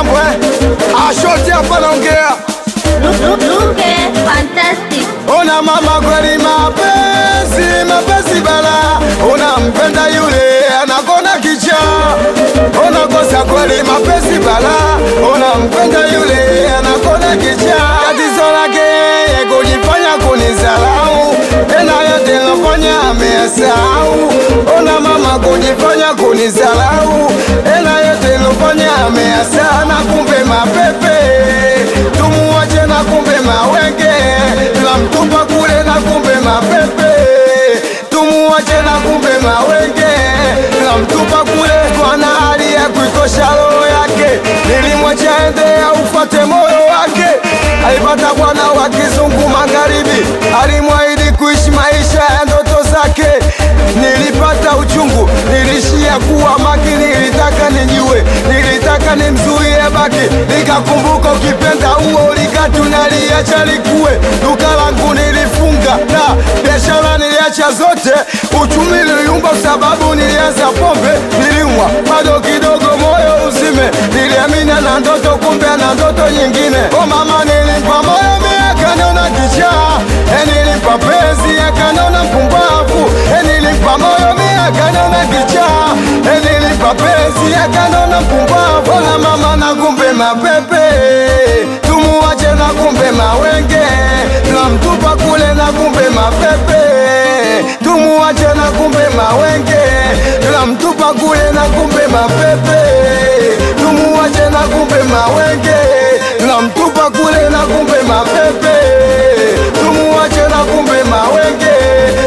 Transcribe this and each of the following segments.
mitambo Ashoti hapa naongea Luke fantastic. Ona mama kweli mapenzi bala. Unampenda yule anakona kicha. Ona kosa kweli mapenzi bala. Unampenda yule anakona kicha. Tatizo lake kujifanya kunizalau. Tena yote nilofanya amesahau. Ona mama kujifanya kunizalau. Tena yote nilofanya amesahau. Na kumbe mapepe tumuache, na kumbe mawenge tunamtupa kule, na kumbe mapepe tumuache, na kumbe mawenge tunamtupa kule. Kwa na hali ya kuikosha roho yake, nilimwacha ende aufate moyo wake. Alipata bwana wa kizungu magharibi, alimwahidi kuishi maisha ya ndoto zake. Nilipata uchungu, nilishia kuwa makini, nilitaka nijue, nilitaka nimzuie baki. Nikakumbuka ukipenda huo ulikatu naliacha likue. Duka langu nilifunga na biashara niliacha zote. Uchumi niliumba sababu nilianza pombe, niliumwa bado kidogo moyo uzime. Niliamini na ndoto, kumbe na ndoto nyingine. O mama nilimpa moyo miakanona kichaa. Nilimpa penzi akanona mpumbavu. Nilimpa moyo miakanona kichaa. Nilimpa penzi akanona mpumbavu. Na mama na kumbe mapepe tumuache, na kumbe mawenge tunamtupa kule, na kumbe mapepe tumuache, na kumbe mawenge tunamtupa kule, na kumbe mapepe tumuache, na kumbe mawenge tunamtupa kule, na kumbe mapepe tumuache, na kumbe mawenge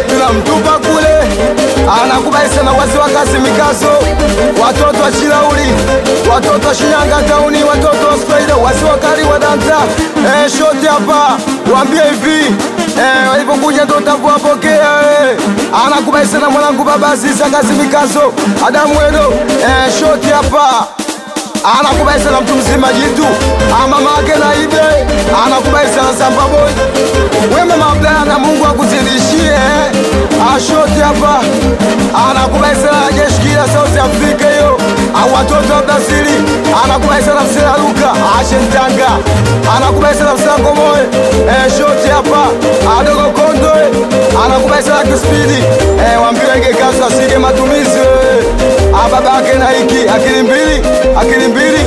tunamtupa kule. Anakubali sana wazi wa kazi mikazo, watoto wa Chilauli, watoto wa Shinyanga tauni, watoto wa Spider, wazi wa kari wa danta. Shoti hapa waambie hivi, walipokuja ndo utakuwapokea. Anakubali sana mwanangu baba Aziza kazi mikazo, Adamu Edo. Shoti hapa anakubali sana mtu mzima jitu, mama ake na ibe. Anakubali sana Samba Boy, wema mabla na Mungu akuzidishie. Ashoti hapa anakubali sana jeshi kila South Africa yo, watoto wa Brazili. Anakubali sana Msela Luka Ashentanga, anakubali sana Msela Komoe. Shoti hapa adogo Kondo, anakubali sana Kispidi. Wambia ige kazi asige matumizi. Baba ake na hiki akili mbili